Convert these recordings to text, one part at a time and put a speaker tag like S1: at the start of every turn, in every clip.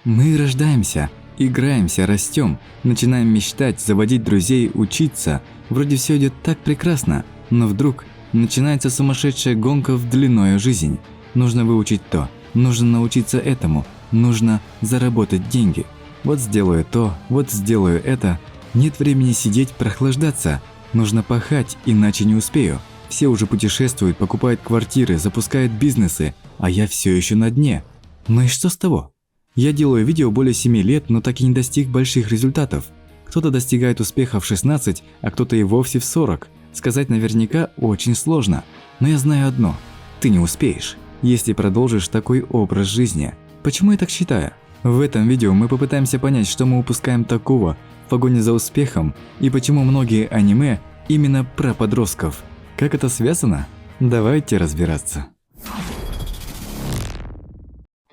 S1: Мы рождаемся, играемся, растем, начинаем мечтать, заводить друзей, учиться. Вроде все идет так прекрасно, но вдруг начинается сумасшедшая гонка в длинную жизнь. Нужно выучить то, нужно научиться этому, нужно заработать деньги. Вот сделаю то, вот сделаю это. Нет времени сидеть, прохлаждаться. Нужно пахать, иначе не успею. Все уже путешествуют, покупают квартиры, запускают бизнесы, а я все еще на дне. Ну и что с того? Я делаю видео более 7 лет, но так и не достиг больших результатов. Кто-то достигает успеха в 16, а кто-то и вовсе в 40. Сказать наверняка очень сложно. Но я знаю одно – ты не успеешь, если продолжишь такой образ жизни. Почему я так считаю? В этом видео мы попытаемся понять, что мы упускаем такого в погоне за успехом и почему многие аниме именно про подростков. Как это связано? Давайте разбираться.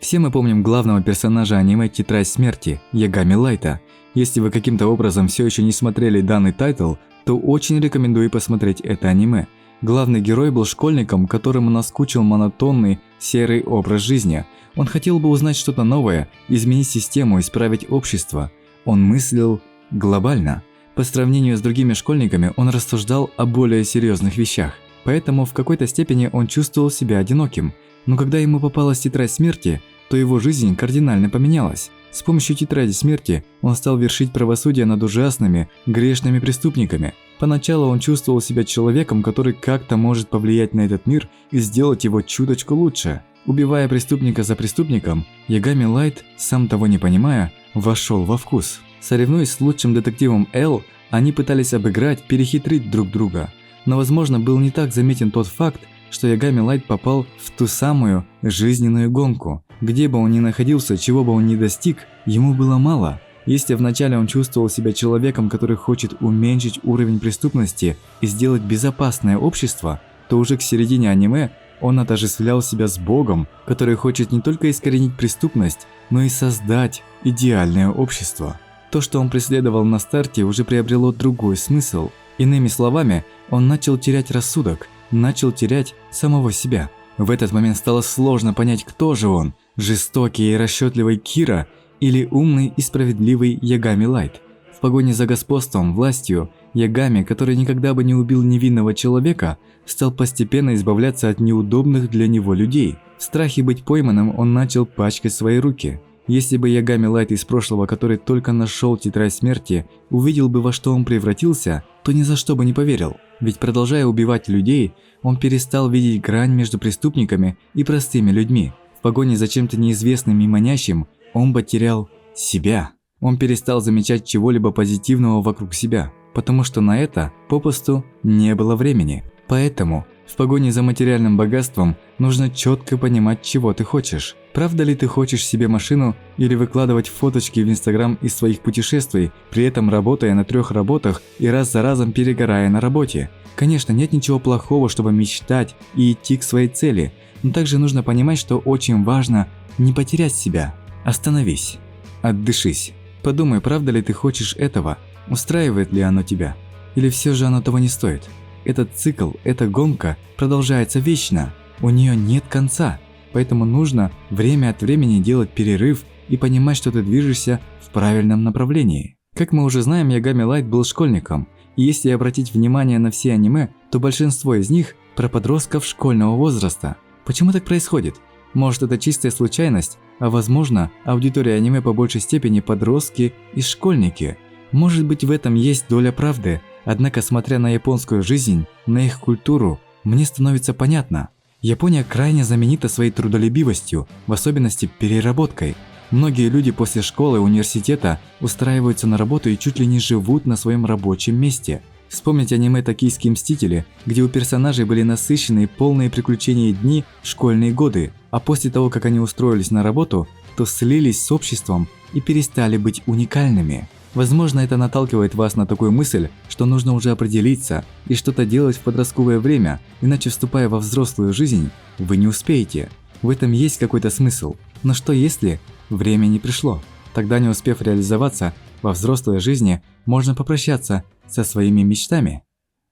S1: Все мы помним главного персонажа аниме «Тетрадь смерти» Ягами Лайта. Если вы каким-то образом все еще не смотрели данный тайтл, то очень рекомендую посмотреть это аниме. Главный герой был школьником, которому наскучил монотонный, серый образ жизни. Он хотел бы узнать что-то новое, изменить систему, исправить общество. Он мыслил глобально. По сравнению с другими школьниками, он рассуждал о более серьезных вещах. Поэтому в какой-то степени он чувствовал себя одиноким. Но когда ему попалась тетрадь смерти, то его жизнь кардинально поменялась. С помощью тетради смерти он стал вершить правосудие над ужасными, грешными преступниками. Поначалу он чувствовал себя человеком, который как-то может повлиять на этот мир и сделать его чуточку лучше. Убивая преступника за преступником, Ягами Лайт, сам того не понимая, вошел во вкус. Соревнуясь с лучшим детективом Л, они пытались обыграть, перехитрить друг друга. Но, возможно, был не так заметен тот факт, что Ягами Лайт попал в ту самую жизненную гонку. Где бы он ни находился, чего бы он ни достиг, ему было мало. Если вначале он чувствовал себя человеком, который хочет уменьшить уровень преступности и сделать безопасное общество, то уже к середине аниме он отождествлял себя с Богом, который хочет не только искоренить преступность, но и создать идеальное общество. То, что он преследовал на старте, уже приобрело другой смысл. Иными словами, он начал терять рассудок, начал терять самого себя. В этот момент стало сложно понять, кто же он – жестокий и расчетливый Кира или умный и справедливый Ягами Лайт. В погоне за господством, властью, Ягами, который никогда бы не убил невинного человека, стал постепенно избавляться от неудобных для него людей. В страхе быть пойманным он начал пачкать свои руки. Если бы Ягами Лайт из прошлого, который только нашел тетрадь смерти, увидел бы, во что он превратился, то ни за что бы не поверил. Ведь продолжая убивать людей, он перестал видеть грань между преступниками и простыми людьми. В погоне за чем-то неизвестным и манящим он потерял себя. Он перестал замечать чего-либо позитивного вокруг себя, потому что на это попросту не было времени. Поэтому в погоне за материальным богатством нужно четко понимать, чего ты хочешь. Правда ли ты хочешь себе машину или выкладывать фоточки в Инстаграм из своих путешествий, при этом работая на 3 работах и раз за разом перегорая на работе? Конечно, нет ничего плохого, чтобы мечтать и идти к своей цели, но также нужно понимать, что очень важно не потерять себя. Остановись, отдышись, подумай, правда ли ты хочешь этого, устраивает ли оно тебя, или все же оно того не стоит. Этот цикл, эта гонка продолжается вечно, у нее нет конца, поэтому нужно время от времени делать перерыв и понимать, что ты движешься в правильном направлении. Как мы уже знаем, Ягами Лайт был школьником, и если обратить внимание на все аниме, то большинство из них про подростков школьного возраста. Почему так происходит? Может, это чистая случайность, а возможно, аудитория аниме по большей степени подростки и школьники. Может быть, в этом есть доля правды. Однако, смотря на японскую жизнь, на их культуру, мне становится понятно. Япония крайне знаменита своей трудолюбивостью, в особенности переработкой. Многие люди после школы и университета устраиваются на работу и чуть ли не живут на своем рабочем месте. Вспомните аниме «Токийские мстители», где у персонажей были насыщенные, полные приключений дни в школьные годы, а после того, как они устроились на работу, то слились с обществом и перестали быть уникальными. Возможно, это наталкивает вас на такую мысль, что нужно уже определиться и что-то делать в подростковое время, иначе, вступая во взрослую жизнь, вы не успеете. В этом есть какой-то смысл. Но что если время не пришло? Тогда, не успев реализоваться во взрослой жизни, можно попрощаться со своими мечтами?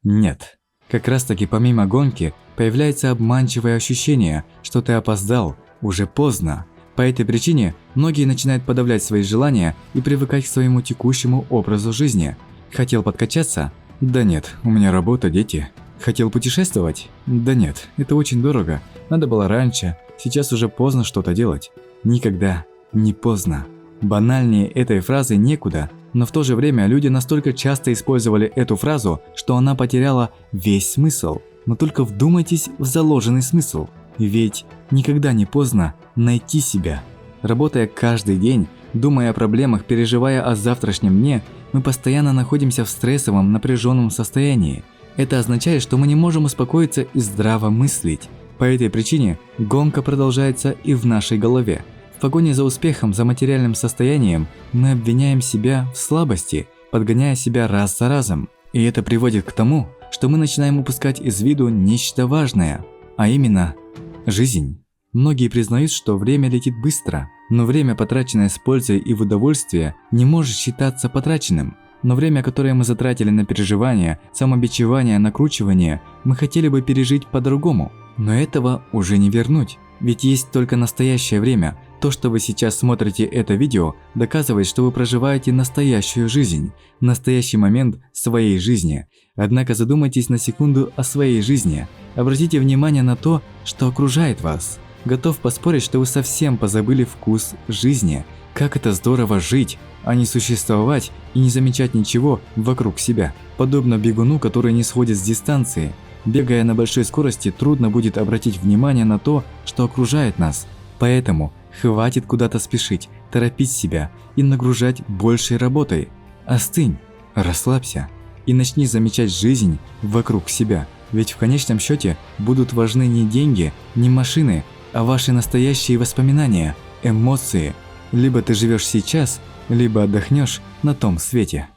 S1: Нет. Как раз таки помимо гонки появляется обманчивое ощущение, что ты опоздал, уже поздно. По этой причине многие начинают подавлять свои желания и привыкать к своему текущему образу жизни. Хотел подкачаться? Да нет, у меня работа, дети. Хотел путешествовать? Да нет, это очень дорого. Надо было раньше, сейчас уже поздно что-то делать. Никогда не поздно. Банальнее этой фразы некуда, но в то же время люди настолько часто использовали эту фразу, что она потеряла весь смысл. Но только вдумайтесь в заложенный смысл. Ведь никогда не поздно найти себя. Работая каждый день, думая о проблемах, переживая о завтрашнем дне, мы постоянно находимся в стрессовом, напряженном состоянии. Это означает, что мы не можем успокоиться и здраво мыслить. По этой причине гонка продолжается и в нашей голове. В погоне за успехом, за материальным состоянием мы обвиняем себя в слабости, подгоняя себя раз за разом. И это приводит к тому, что мы начинаем упускать из виду нечто важное, а именно жизнь. Многие признают, что время летит быстро, но время, потраченное с пользой и в удовольствие, не может считаться потраченным. Но время, которое мы затратили на переживания, самобичевание, накручивание, мы хотели бы пережить по-другому. Но этого уже не вернуть. Ведь есть только настоящее время. То, что вы сейчас смотрите это видео, доказывает, что вы проживаете настоящую жизнь, настоящий момент своей жизни. Однако задумайтесь на секунду о своей жизни. Обратите внимание на то, что окружает вас. Готов поспорить, что вы совсем позабыли вкус жизни. Как это здорово жить, а не существовать и не замечать ничего вокруг себя. Подобно бегуну, который не сходит с дистанции. Бегая на большой скорости, трудно будет обратить внимание на то, что окружает нас. Поэтому хватит куда-то спешить, торопить себя и нагружать большей работой. Остынь, расслабься и начни замечать жизнь вокруг себя. Ведь в конечном счете будут важны не деньги, не машины, а ваши настоящие воспоминания, эмоции. Либо ты живешь сейчас, либо отдохнешь на том свете.